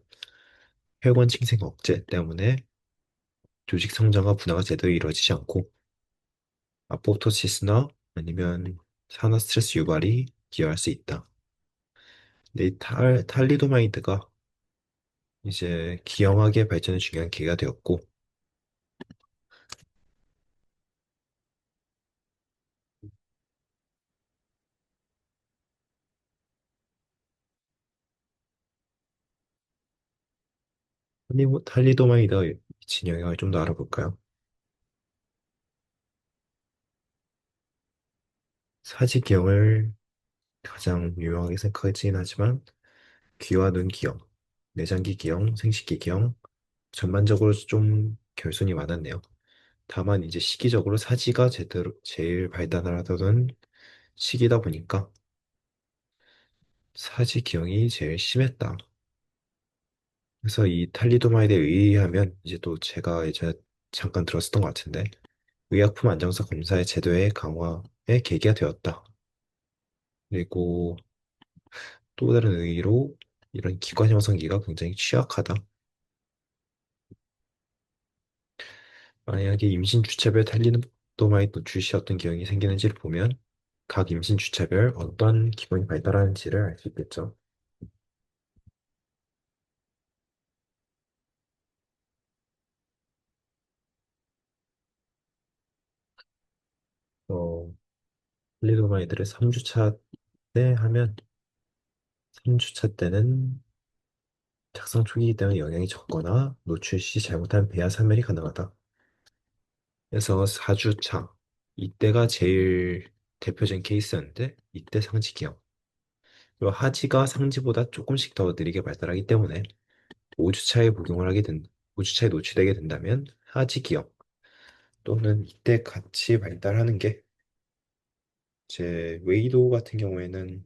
혈관 침생 억제 때문에 조직 성장과 분화가 제대로 이루어지지 않고 아포토시스나 아니면 산화 스트레스 유발이 기여할 수 있다. 근데 이 탈리도마이드가 이제 기형학의 발전에 중요한 계기가 되었고 탈리도마이드가 미친 영향을 좀 더 알아볼까요? 사지기형을 가장 유명하게 생각하긴 하지만 귀와 눈 기형, 내장기 기형, 생식기 기형 전반적으로 좀 결손이 많았네요. 다만 이제 시기적으로 사지가 제대로 제일 발달을 하던 시기다 보니까 사지 기형이 제일 심했다. 그래서 이 탈리도마이드에 의하면 이제 또 제가 이제 잠깐 들었었던 것 같은데 의약품 안정성 검사의 제도의 강화에 계기가 되었다. 그리고 또 다른 의의로 이런 기관 형성기가 굉장히 취약하다. 만약에 임신 주체별 탈리도마이드 노출 시 어떤 기형이 생기는지를 보면 각 임신 주체별 어떤 기관이 발달하는지를 알 수 있겠죠. 탈리도마이드를 3주차 때 하면 3주차 때는 작성 초기이기 때문에 영향이 적거나 노출 시 잘못한 배아 사멸이 가능하다. 그래서 4주차 이때가 제일 대표적인 케이스였는데 이때 상지 기억. 그리고 하지가 상지보다 조금씩 더 느리게 발달하기 때문에 5주차에 복용을 하게 된 5주차에 노출되게 된다면 하지 기억 또는 이때 같이 발달하는 게 제 웨이도 같은 경우에는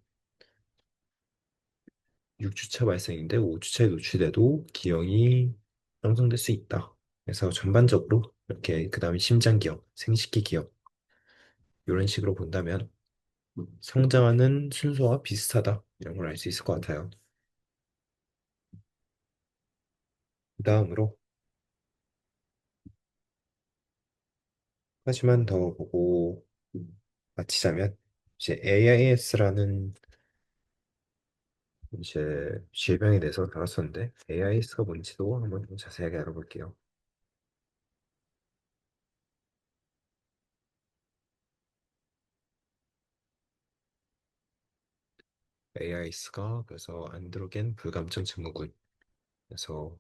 6주차 발생인데 5주차에 노출돼도 기형이 형성될 수 있다. 그래서 전반적으로 이렇게 그 다음에 심장 기형, 생식기 기형 이런 식으로 본다면 성장하는 순서와 비슷하다 이런 걸 알 수 있을 것 같아요. 그 다음으로 하지만 더 보고 마치자면 이제 AIS라는 이제 질병에 대해서 다뤘었는데 AIS가 뭔지도 한번 좀 자세하게 알아볼게요. AIS가 그래서 안드로겐 불감증 증후군. 그래서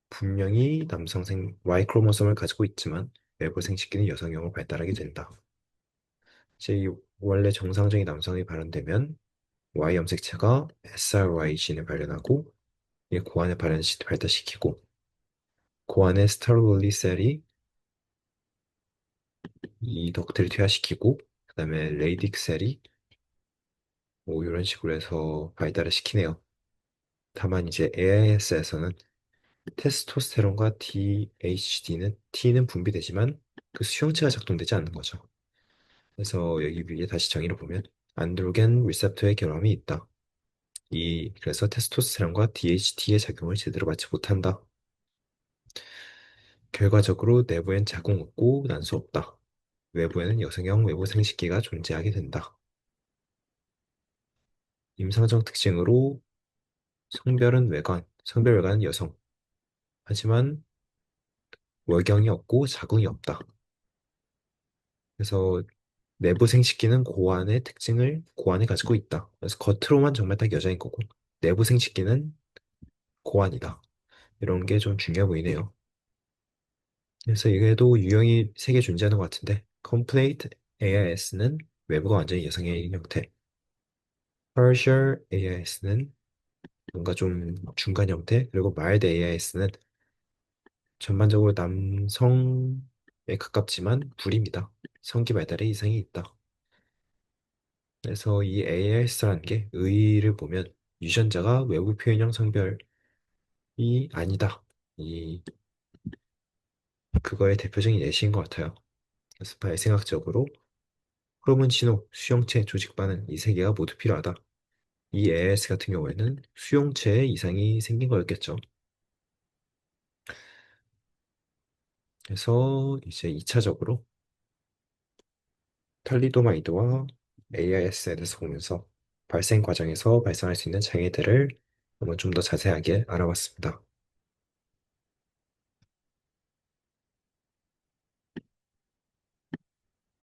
분명히 남성생 Y 크로모솜을 가지고 있지만 외부 생식기는 여성형으로 발달하게 된다. 이제 원래 정상적인 남성이 발현되면 Y 염색체가 SRY 진을 발현하고 이 고안을 발달시키고 고안의 스타로글리 셀이 이 덕트를 퇴화시키고 그다음에 레이딕 셀이 뭐 이런 식으로 해서 발달을 시키네요. 다만 이제 AIS에서는 테스토스테론과 DHD는 T는 분비되지만 그 수용체가 작동되지 않는 거죠. 그래서 여기 위에 다시 정의를 보면 안드로겐 리셉터의 결함이 있다. 그래서 테스토스테론과 DHT의 작용을 제대로 받지 못한다. 결과적으로 내부엔 자궁 없고 난수 없다. 외부에는 여성형 외부 생식기가 존재하게 된다. 임상적 특징으로 성별 외관은 여성. 하지만 월경이 없고 자궁이 없다. 그래서 내부 생식기는 고안을 가지고 있다. 그래서 겉으로만 정말 딱 여자인 거고 내부 생식기는 고안이다. 이런 게 좀 중요해 보이네요. 그래서 이게도 유형이 세 개 존재하는 것 같은데 Complete AIS는 외부가 완전히 여성의 형태, Partial AIS는 뭔가 좀 중간 형태, 그리고 Mild AIS는 전반적으로 남성에 가깝지만 불입니다. 성기 발달에 이상이 있다. 그래서 이 AIS라는 게 의의를 보면 유전자가 외부 표현형 성별이 아니다. 이 그거의 대표적인 예시인 것 같아요. 그래서 발생학적으로 호르몬 신호, 수용체, 조직 반응 이 세 개가 모두 필요하다. 이 AS 같은 경우에는 수용체에 이상이 생긴 거였겠죠. 그래서 이제 2차적으로 탈리도마이드와 AIS에 대해서 보면서 발생 과정에서 발생할 수 있는 장애들을 한번 좀 더 자세하게 알아봤습니다.